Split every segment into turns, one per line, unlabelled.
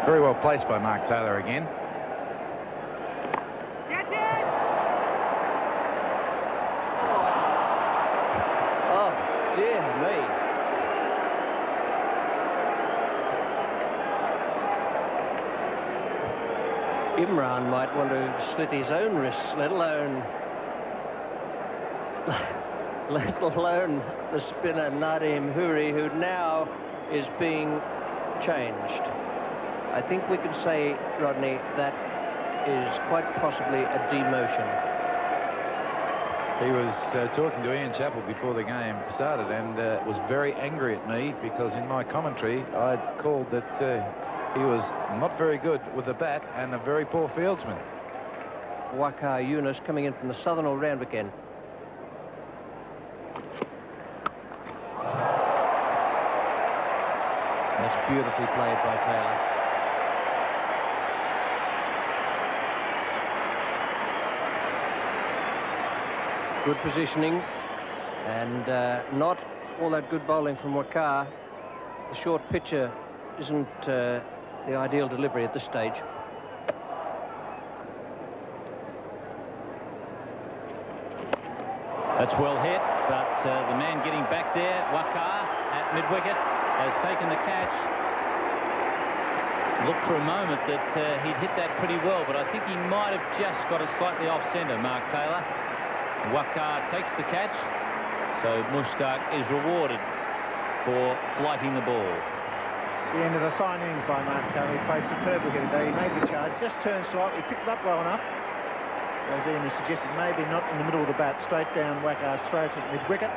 Very well placed by Mark Taylor again.
Get it! Oh, dear me. Imran might want to slit his own wrists, let alone the spinner Nadim Huri, who now is being changed. I think we can say, Rodney, that is quite possibly a demotion.
He was talking to Ian Chappell before the game started and was very angry at me because in my commentary I'd called that he was not very good with the bat and a very poor fieldsman.
Waqar Younis coming in from the southern all-round again. That's beautifully played by Taylor. Good positioning and not all that good bowling from Waqar. The short pitcher isn't the ideal delivery at this stage.
That's well hit, but the man getting back there, Waqar at mid-wicket, has taken the catch. Looked for a moment that he'd hit that pretty well, but I think he might have just got it slightly off-centre, Mark Taylor. Waqar takes the catch, so Mushtaq is rewarded for flighting the ball.
The end of a fine innings by Mark Taylor. He played superbly here today. He made the charge, just turned slightly, picked it up well enough. As Ian has suggested, maybe not in the middle of the bat, straight down Waqar's throat at mid-wicket.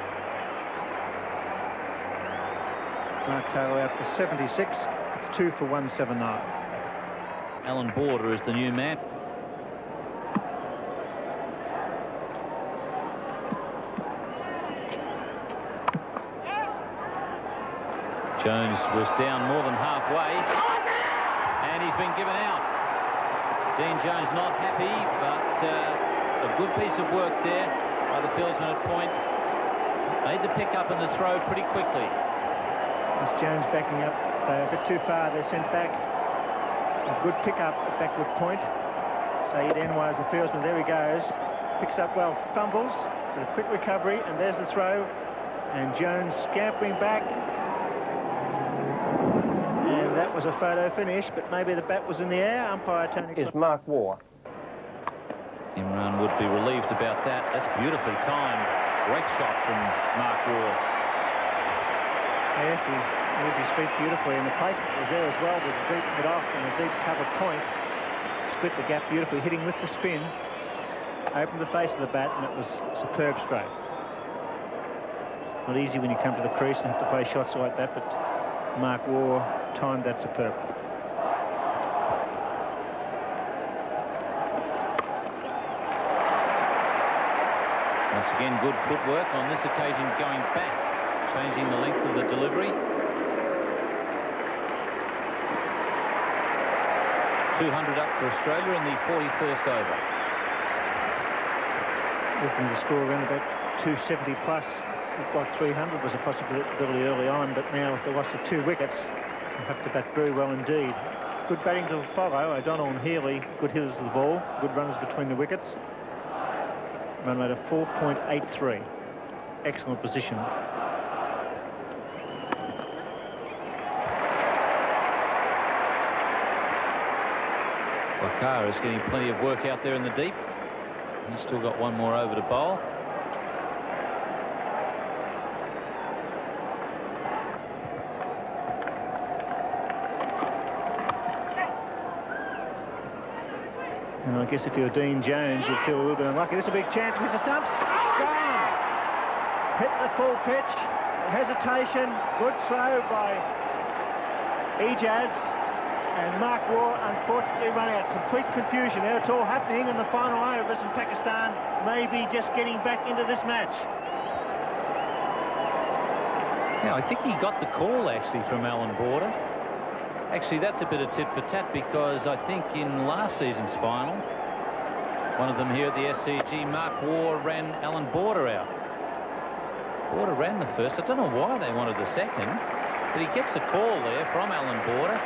Mark Taylor out for 76. It's 2 for 179.
Alan Border is the new man. Jones was down more than halfway, and he's been given out. Dean Jones not happy, but a good piece of work there by the fieldsman at point. Made the pick up and the throw pretty quickly.
That's Jones backing up a bit too far. They're sent back. A good pick up at backward point. Saeed Anwar is the fieldsman. There he goes. Picks up well, fumbles, but a quick recovery, and there's the throw. And Jones scampering back. That was a photo finish, but maybe the bat was in the air. Umpire Tony
is Mark Waugh.
Imran would be relieved about that. That's beautifully timed. Great shot from Mark Waugh.
Yes, he used his feet beautifully, and the placement was there as well. There's a deep mid-off and a deep covered point. Split the gap beautifully, hitting with the spin. Opened the face of the bat, and it was superb straight. Not easy when you come to the crease and have to play shots like that, but Mark Waugh timed that superb.
Once again, good footwork on this occasion, going back, changing the length of the delivery. 200 up for Australia in the 41st over.
Looking to score around about 270 plus. Looked like 300 was a possibility early on, but now with the loss of 2 wickets, you have to bat very well indeed. Good batting to follow. O'Donnell and Healy, good hitters of the ball, good runners between the wickets. Run rate of 4.83. Excellent position.
Waqar is getting plenty of work out there in the deep. He's still got one more over to bowl.
And I guess if you're Dean Jones, you'd feel a little bit unlucky. This is a big chance. Mr. Stumps. Gone. Hit the full pitch. Hesitation. Good throw by Hedges. And Mark Waugh unfortunately run out. Complete confusion there. It's all happening in the final overs, and Pakistan may be just getting back into this match.
Yeah, I think he got the call actually from Alan Border. Actually, that's a bit of tit for tat, because I think in last season's final, one of them here at the SCG, Mark Waugh ran Alan Border out. Border ran the first. I don't know why they wanted the second. But he gets a call there from Alan Border.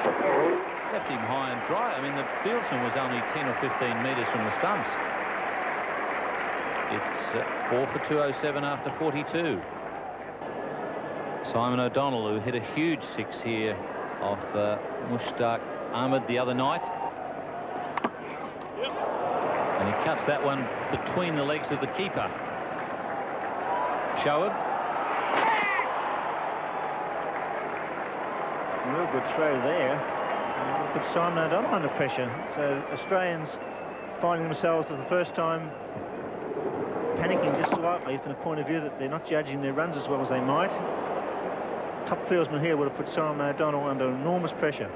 Left him high and dry. I mean, the fieldsman was only 10 or 15 metres from the stumps. It's 4 for 207 after 42. Simon O'Donnell, who hit a huge 6 here off Mushtaq Ahmed the other night. And he cuts that one between the legs of the keeper. Shoaib.
A real good throw there. Put Simon O'Donnell under pressure. So Australians finding themselves for the first time panicking just slightly from the point of view that they're not judging their runs as well as they might. Top fieldsman here would have put Simon O'Donnell under enormous pressure.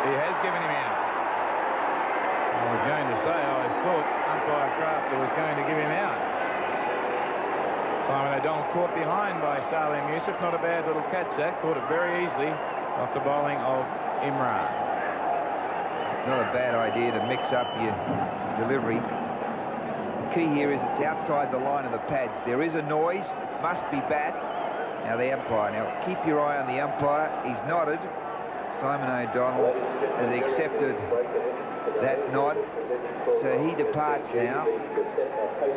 He has given him out. I was going to say, I thought umpire Crafter was going to give him out. Simon O'Donnell caught behind by Salim Yusuf. Not a bad little catch that. Caught it very easily off the bowling of Imran.
It's not a bad idea to mix up your delivery. The key here is it's outside the line of the pads. There is a noise, must be bat. Now the umpire. Now keep your eye on the umpire. He's nodded. Simon O'Donnell has accepted that nod, so he departs now.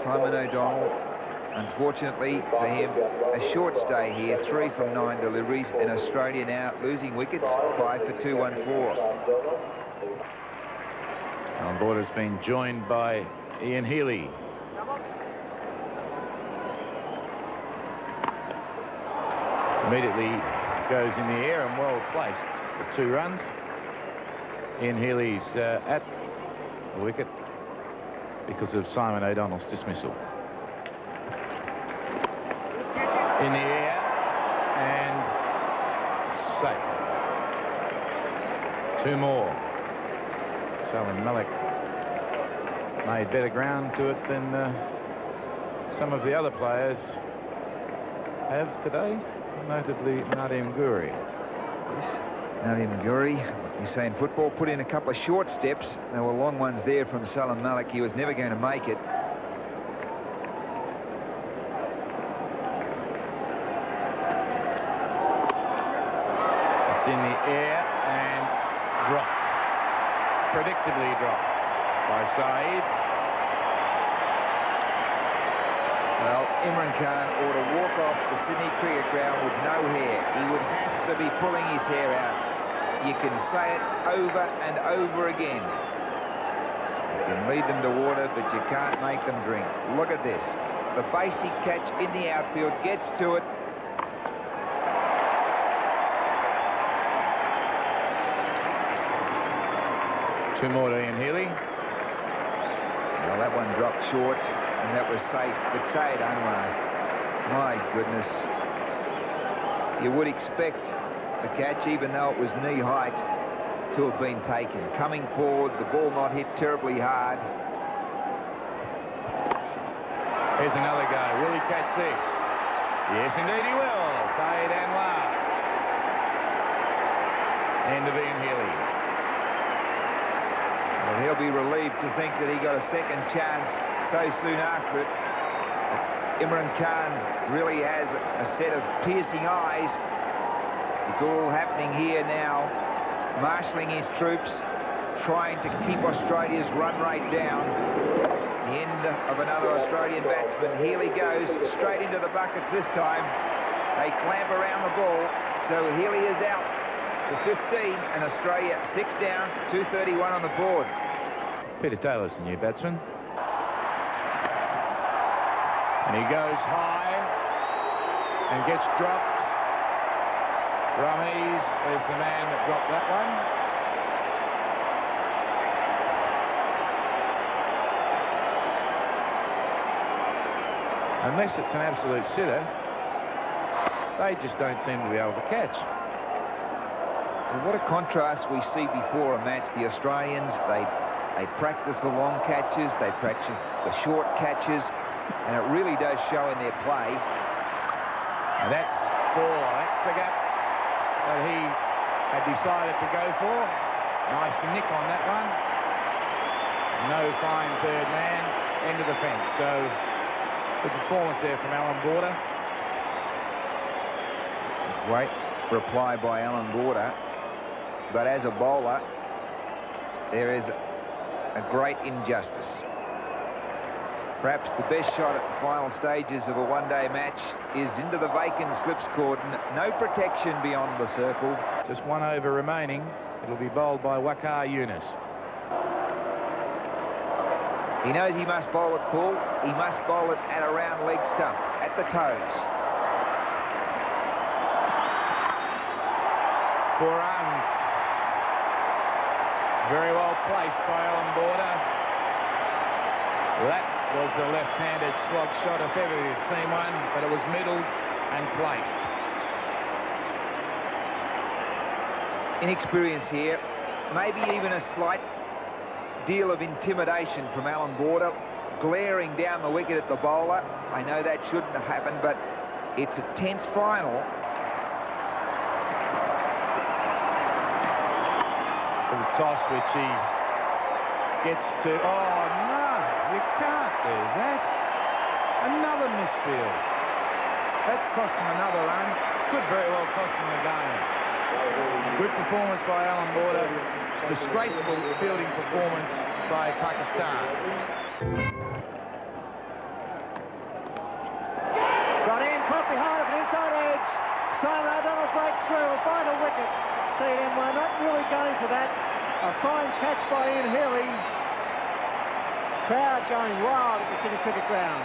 Simon O'Donnell, unfortunately for him, a short stay here, 3 from 9 deliveries, and Australia now losing wickets, 5 for 214.
On board has been joined by Ian Healy. Immediately goes in the air and well placed for 2 runs. Ian Healy's at the wicket because of Simon O'Donnell's dismissal. In the air and safe. 2 more. Salim Malik made better ground to it than some of the other players have today, notably Nadim Guri.
Yes, Nadim Guri, what you say in football, put in a couple of short steps. There were long ones there from Salim Malik. He was never going to make it.
It's in the air and dropped. Predictably dropped by Saeed.
Well, Imran Khan ought to walk off the Sydney cricket ground with no hair. He would have to be pulling his hair out. You can say it over and over again. You can lead them to water, but you can't make them drink. Look at this. The basic catch in the outfield gets to it.
Two more to Ian Healy.
Well, that one dropped short, and that was safe. But Saeed Anwar, my goodness. You would expect the catch, even though it was knee height, to have been taken. Coming forward, the ball not hit terribly hard.
Here's another go. Will he catch this? Yes, indeed he will. Saeed Anwar. End of Ian Healy.
Well, he'll be relieved to think that he got a second chance so soon after it. Imran Khan really has a set of piercing eyes. It's all happening here now, marshalling his troops, trying to keep Australia's run rate down. The end of another Australian batsman. Healy goes straight into the buckets this time. They clamp around the ball, so Healy is out for 15, and Australia 6 down, 231 on the board.
Peter Taylor's the new batsman. And he goes high and gets dropped. Rameez is the man that dropped that one. Unless it's an absolute sitter, they just don't seem to be able to catch.
And what a contrast we see before a match. The Australians, they practice the long catches, they practice the short catches, and it really does show in their play.
And that's 4. That's the gap that he had decided to go for. Nice nick on that one. No fine third man, end of the fence. So good performance there from Alan Border.
Great reply by Alan Border. But as a bowler, there is a great injustice. Perhaps the best shot at the final stages of a one-day match is into the vacant slips cordon. No protection beyond the circle.
Just 1 over remaining. It'll be bowled by Waqar Yunus.
He knows he must bowl it full. He must bowl it at a round leg stump, at the toes.
4 runs. Very well placed by Alan Border. That was the left-handed slog shot, if ever you've seen one, but it was middled and placed.
Inexperience here, maybe even a slight deal of intimidation from Alan Border, glaring down the wicket at the bowler. I know that shouldn't have happened, but it's a tense final.
The toss, which he gets to. Oh no, you can't do that. Another misfield. That's cost him another run. Could very well cost him the game. Good performance by Alan Border. Disgraceful fielding performance by Pakistan.
Got in, caught behind it, inside edge. Simon O'Donnell breaks through, a final wicket. See them, we're not really going for that. A fine catch by Ian Healy. Crowd going wild at the City Cricket Ground.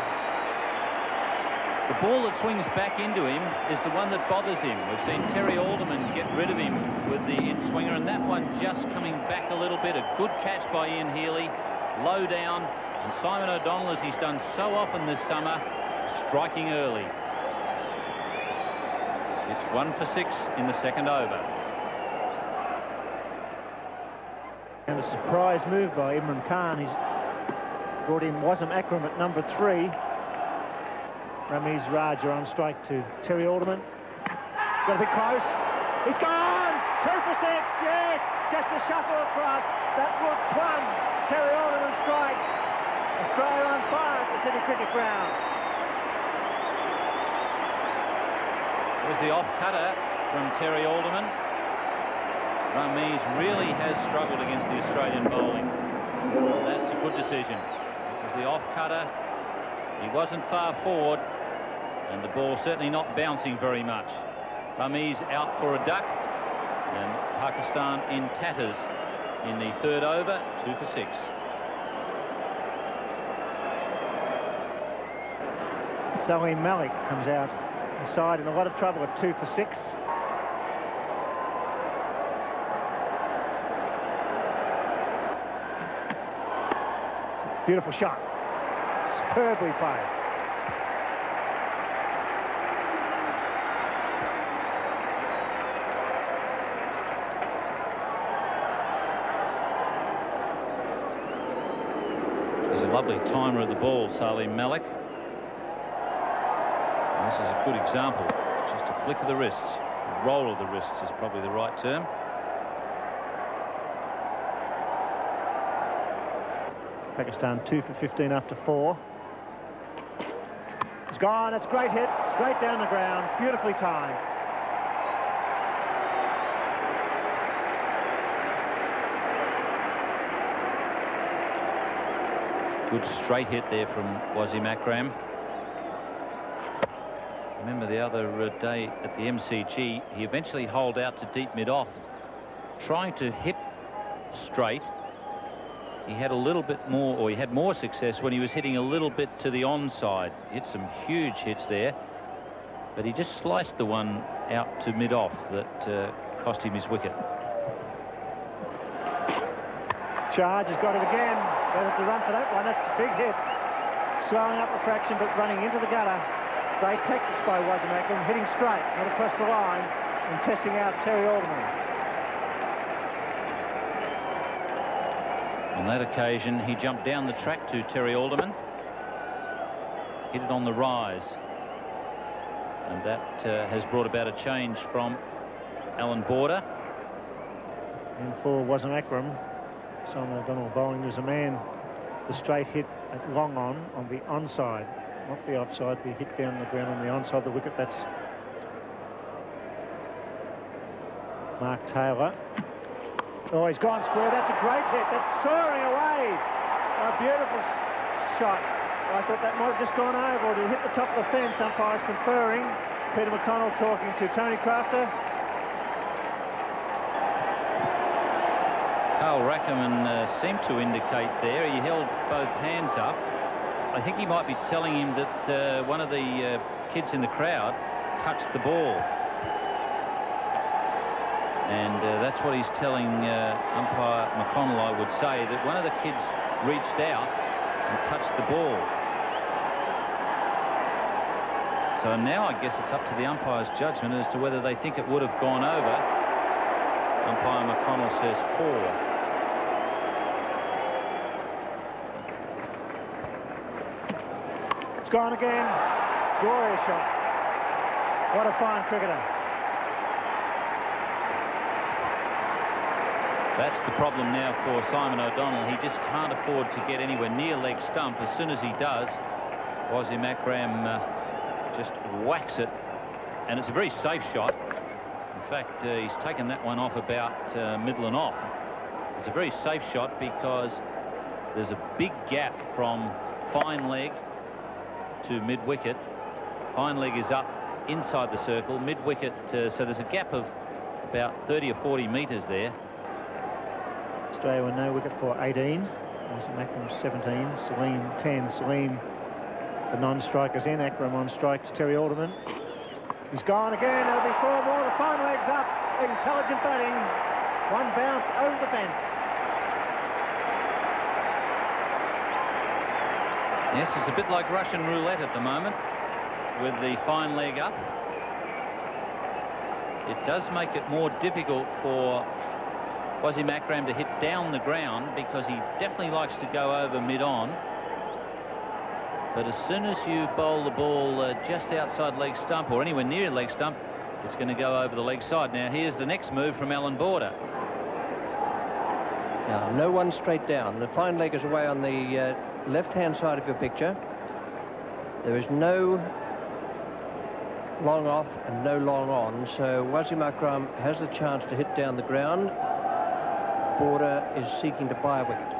The ball that swings back into him is the one that bothers him. We've seen Terry Alderman get rid of him with the in-swinger, and that one just coming back a little bit. A good catch by Ian Healy, low down, and Simon O'Donnell, as he's done so often this summer, striking early. It's 1 for 6 in the second over.
And a surprise move by Imran Khan. He's brought in Wassim Akram at number 3. Ramiz Raja on strike to Terry Alderman. Got to be close. He's gone! 2 for 6, yes! Just a shuffle across. That would plumb Terry Alderman strikes. Australia on fire at the City Cricket Ground.
It was the off-cutter from Terry Alderman. Ramiz really has struggled against the Australian bowling. That's a good decision. It was the off-cutter. He wasn't far forward, and the ball certainly not bouncing very much. Ramiz out for a duck, and Pakistan in tatters in the third over, 2 for 6.
Salim Malik comes out inside in a lot of trouble at 2 for 6. Beautiful shot. Superbly played.
He's a lovely timer of the ball, Salim Malik. And this is a good example. Just a flick of the wrists. A roll of the wrists is probably the right term.
Pakistan 2 for 15 after 4. It's gone. It's a great hit. Straight down the ground. Beautifully timed.
Good straight hit there from Wassim Akram. Remember the other day at the MCG, he eventually holed out to deep mid-off, trying to hit straight. He had a little bit more, or he had more success when he was hitting a little bit to the onside. Hit some huge hits there, but he just sliced the one out to mid-off that cost him his wicket.
Charge has got it again. Does it to run for that one? That's a big hit. Swelling up a fraction, but running into the gutter. Great tactics by Wassim Akram, hitting straight, not across the line, and testing out Terry Alderman.
On that occasion, he jumped down the track to Terry Alderman, hit it on the rise, and that has brought about a change from Alan Border.
And for Wasim Akram, Simon O'Donnell bowling was a man. The straight hit at long on the onside, not the offside. The hit down the ground on the onside of the wicket. That's Mark Taylor. Oh, he's gone square. That's a great hit. That's soaring away. A beautiful shot. I thought that might have just gone over, or to hit the top of the fence. Umpires conferring. Peter McConnell talking to Tony Crafter.
Carl Rackerman seemed to indicate there. He held both hands up. I think he might be telling him that one of the kids in the crowd touched the ball. And that's what he's telling umpire McConnell, I would say, that one of the kids reached out and touched the ball. So now I guess it's up to the umpire's judgment as to whether they think it would have gone over. Umpire McConnell says 4.
Gone again. Glorious shot. What a fine cricketer.
That's the problem now for Simon O'Donnell. He just can't afford to get anywhere near leg stump. As soon as he does, Wasim Akram just whacks it, and it's a very safe shot. In fact, he's taken that one off about middle and off. It's a very safe shot because there's a big gap from fine leg to mid-wicket. Fine leg is up inside the circle, mid-wicket, so there's a gap of about 30 or 40 metres there.
Australia were no wicket for 18. Wasim Akram 17, Salim 10. Salim, the non-strikers in. Akram on strike to Terry Alderman. He's gone again. There'll be 4 more. The fine leg's up. Intelligent batting. One bounce over the fence.
Yes, it's a bit like Russian roulette at the moment with the fine leg up. It does make it more difficult for Wasim Akram to hit down the ground because he definitely likes to go over mid-on. But as soon as you bowl the ball just outside leg stump or anywhere near leg stump, it's going to go over the leg side. Now here's the next move from Alan Border.
Now, no one straight down. The fine leg is away on the left-hand side of your picture. There is no long off and no long on, so Wasim Akram has the chance to hit down the ground. Border is seeking to buy a wicket.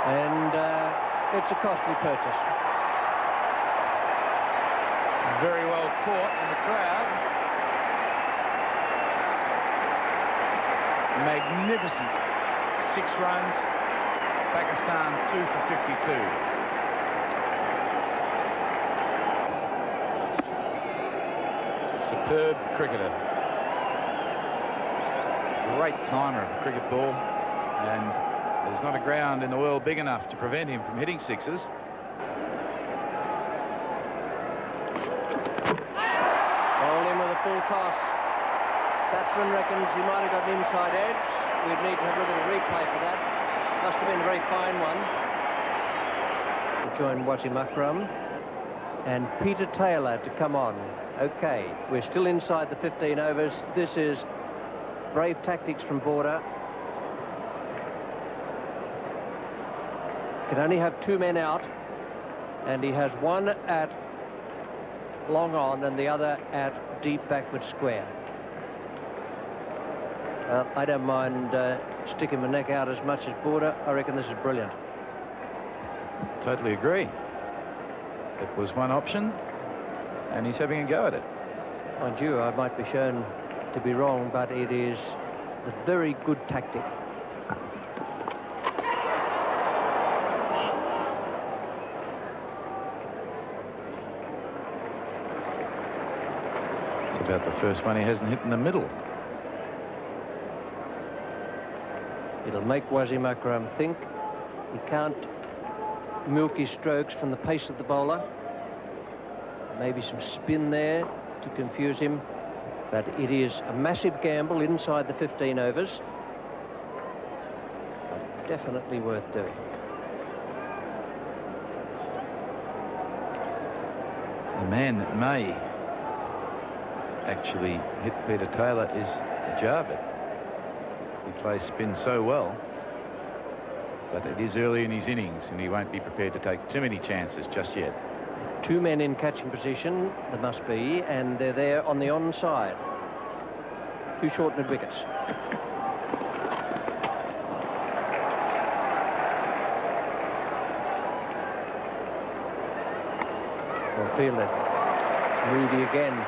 And it's a costly purchase.
Very well caught in the crowd. Magnificent. 6 runs. Pakistan 2 for 52. Superb cricketer. Great timer of a cricket ball, and there's not a ground in the world big enough to prevent him from hitting sixes.
Bowled in with a full toss. Batsman reckons he might have got an inside edge. We'd need to have a look at a replay for that. Must have been a very fine one. To join Wasim Akram and Peter Taylor to come on. Okay, we're still inside the 15 overs. This is brave tactics from Border. Can only have 2 men out, and he has one at long on and the other at deep backward square. Well, I don't mind sticking my neck out as much as Border. I reckon this is brilliant.
Totally agree. It was one option, and he's having a go at it.
Mind you, I might be shown to be wrong, but it is a very good tactic.
It's about the first one he hasn't hit in the middle.
It'll make Wasim Akram think. He can't milk his strokes from the pace of the bowler. Maybe some spin there to confuse him, but it is a massive gamble inside the 15 overs, but definitely worth doing.
The man that may actually hit Peter Taylor is Jarvid. He plays spin so well, but it is early in his innings and he won't be prepared to take too many chances just yet.
2 men in catching position, there must be, and they're there on the onside. 2 short mid wickets. Well fielded. Moody again.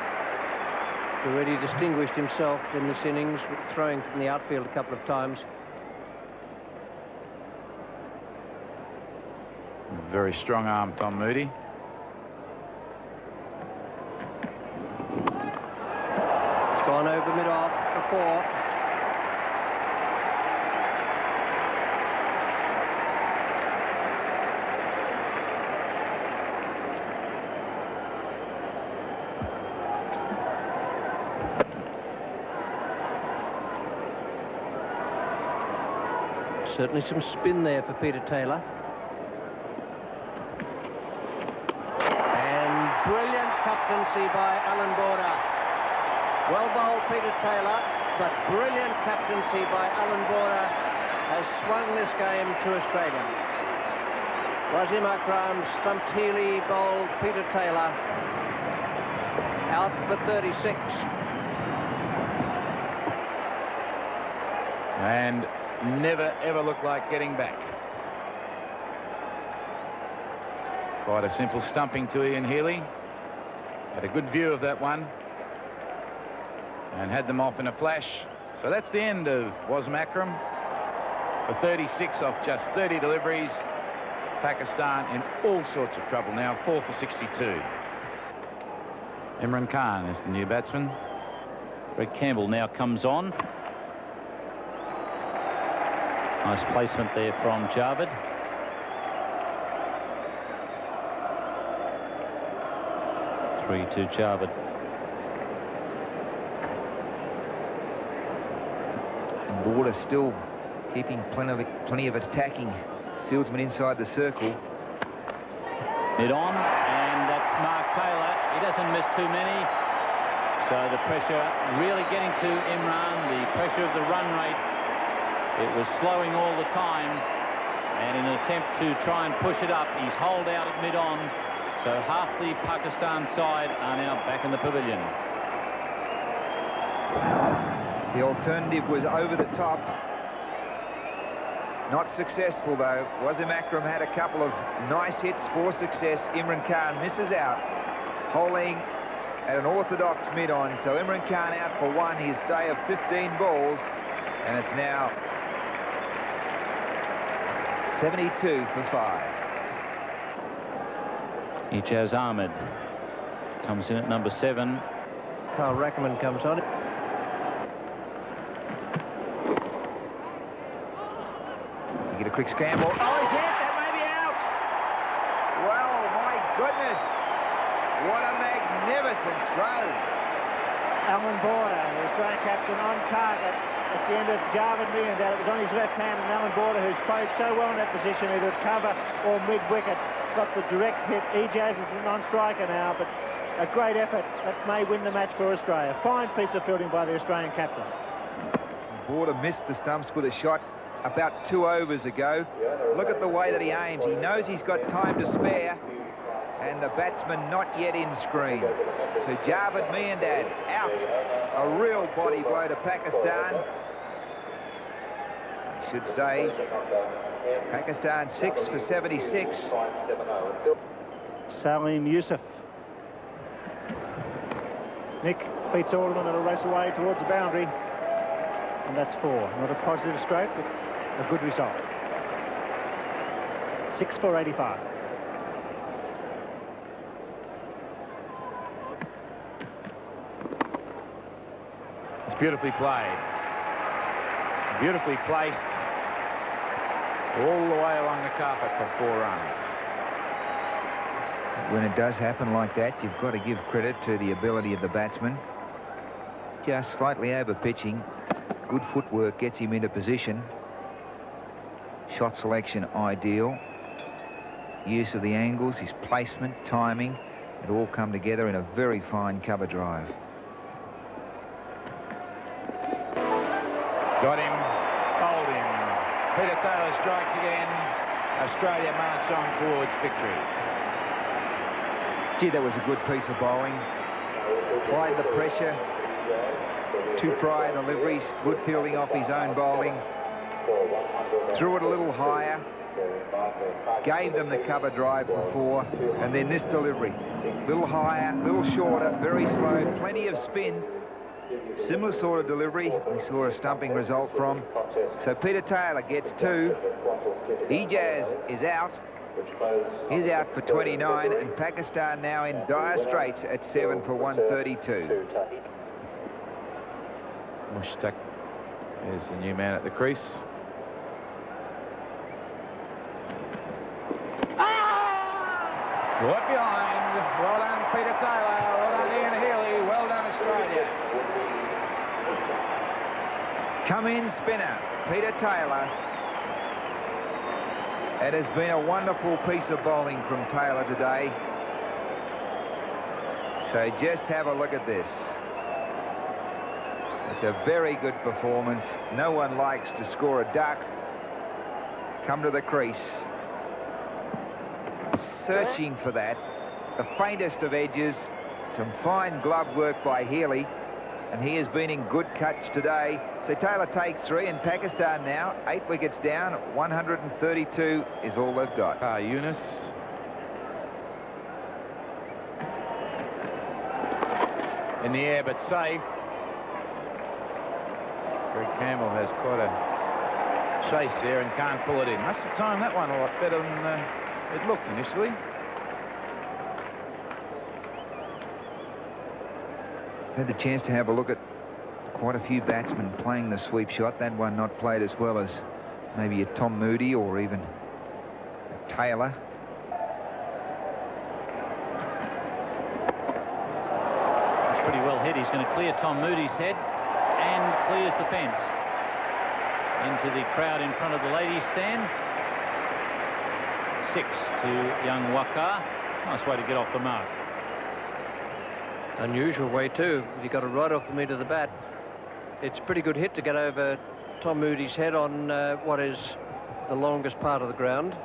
Already distinguished himself in this innings, throwing from the outfield a couple of times.
Very strong arm, Tom Moody.
It's gone over mid-off for 4. Certainly some spin there for Peter Taylor. And brilliant captaincy by Alan Border. Well bowled Peter Taylor, but brilliant captaincy by Alan Border has swung this game to Australia. Wasim Akram stumped Healy, bowled Peter Taylor out for 36.
And never ever looked like getting back. Quite a simple stumping to Ian Healy. Had a good view of that one and had them off in a flash. So that's the end of Wasim Akram for 36 off just 30 deliveries. Pakistan in all sorts of trouble now, 4 for 62. Imran Khan is the new batsman.
Greg Campbell now comes on. Nice placement there from Jarvid. Three to Jarvid.
And Border still keeping plenty of attacking fieldsmen inside the circle.
Mid on, and that's Mark Taylor. He doesn't miss too many. So the pressure really getting to Imran, the pressure of the run rate. It was slowing all the time, and in an attempt to try and push it up, he's holed out at mid-on. So half the Pakistan side are now back in the pavilion.
The alternative was over the top. Not successful, though. Wasim Akram had a couple of nice hits for success. Imran Khan misses out, holding at an orthodox mid-on. So Imran Khan out for 1, his stay of 15 balls, and it's now 72 for 5.
Ijaz Ahmed comes in at number 7.
Carl Rackerman comes on.
You get a quick scramble. Oh, he's hit. That may be out. Well, my goodness. What a magnificent throw.
Alan Border, the Australian captain, on target. It's the end of Jarvid Miyandal. It was on his left hand, and Alan Border, who's played so well in that position, either at cover or mid-wicket, got the direct hit. Ijaz is a non-striker now, but a great effort that may win the match for Australia. Fine piece of fielding by the Australian captain.
Border missed the stumps with a shot about 2 overs ago. Look at the way that he aims. He knows he's got time to spare, and the batsman not yet in screen. So Jarvid Miyandal out. A real body blow to Pakistan. I should say Pakistan 6 for 76.
Salim Yusuf. Nick beats Alderman. It'll race away towards the boundary. And that's 4. Not a positive stroke, but a good result. 6 for 85.
It's beautifully played. Beautifully placed. All the way along the carpet for 4 runs.
When it does happen like that, you've got to give credit to the ability of the batsman. Just slightly over pitching. Good footwork gets him into position. Shot selection ideal. Use of the angles, his placement, timing, it all come together in a very fine cover drive.
Got him. Bowled him. Peter Taylor strikes again. Australia march on towards victory.
Gee, that was a good piece of bowling. Applied the pressure. 2 prior deliveries. Good fielding off his own bowling. Threw it a little higher. Gave them the cover drive for 4. And then this delivery. Little higher, little shorter, very slow. Plenty of spin. Similar sort of delivery we saw a stumping result from. So Peter Taylor gets 2. Hedges is out. He's out for 29, and Pakistan now in dire straits at 7 for 132.
Mushtaq is the new man at the crease. Caught behind. Well done, Peter Taylor. Well done, Ian Healy. Well done, Australia.
Come in spinner, Peter Taylor. It has been a wonderful piece of bowling from Taylor today. So just have a look at this. It's a very good performance. No one likes to score a duck. Come to the crease. Searching for that. The faintest of edges. Some fine glove work by Healy. And he has been in good catch today. So Taylor takes 3, and Pakistan now 8 wickets down. 132 is all they've got.
Yunus. In the air, but safe. Greg Campbell has quite a chase there and can't pull it in. Must have timed that one a lot better than it looked initially.
Had the chance to have a look at quite a few batsmen playing the sweep shot. That one not played as well as maybe a Tom Moody or even a Taylor.
It's pretty well hit. He's going to clear Tom Moody's head and clears the fence. Into the crowd in front of the ladies' stand. 6 to young Waqar. Nice way to get off the mark.
Unusual way too. He got it right off the meat of the bat. It's a pretty good hit to get over Tom Moody's head on what is the longest part of the ground.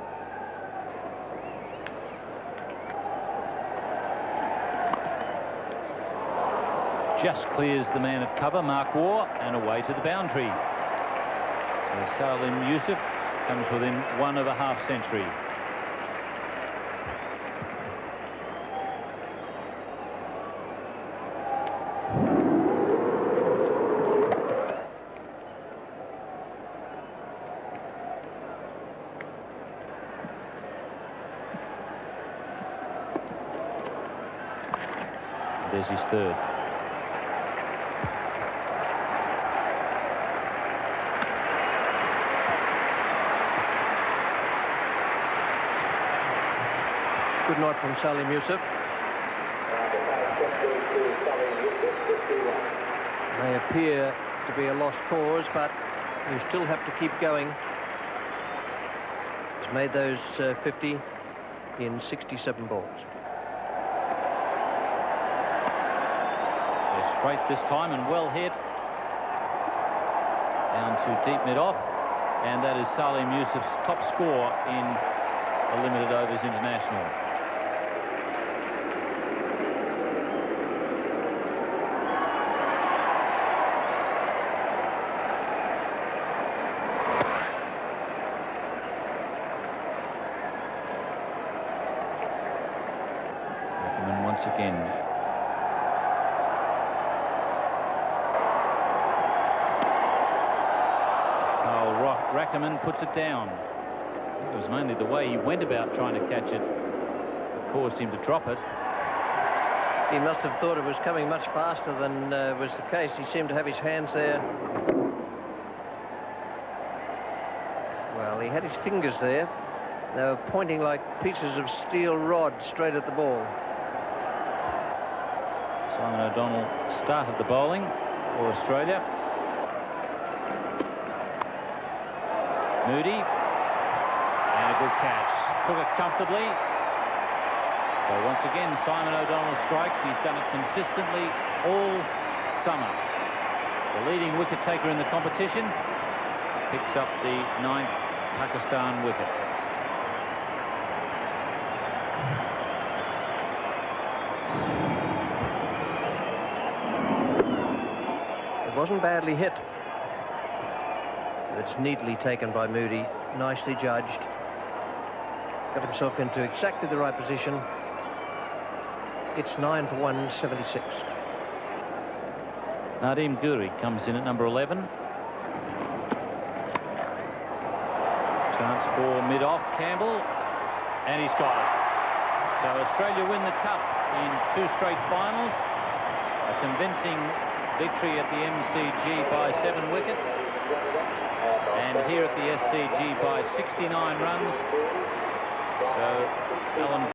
Just clears the man of cover, Mark Waugh, and away to the boundary. So Salim Yusuf comes within 1 of a half century. There's his 3rd.
Good night from Salim Yusuf. May appear to be a lost cause, but you still have to keep going. He's made those 50 in 67 balls.
Straight this time and well hit. Down to deep mid-off. And that is Salim Yusuf's top score in a limited overs international. Recommend once again. Rackerman puts it down. I think it was mainly the way he went about trying to catch it that caused him to drop it.
He must have thought it was coming much faster than was the case. He seemed to have his hands there. Well, he had his fingers there. They were pointing like pieces of steel rod straight at the ball.
Simon O'Donnell started the bowling for Australia. Moody, and a good catch. Took it comfortably. So once again, Simon O'Donnell strikes. He's done it consistently all summer. the leading wicket taker in the competition, picks up the 9th Pakistan wicket.
It wasn't badly hit. It's neatly taken by Moody, nicely judged. Got himself into exactly the right position. It's 9 for 176.
Nadeem Guri comes in at number 11. Chance for mid-off, Campbell, and he's got it. So Australia win the cup in 2 straight finals. A convincing victory at the MCG by 7 wickets. And here at the SCG by 69 runs. So Alan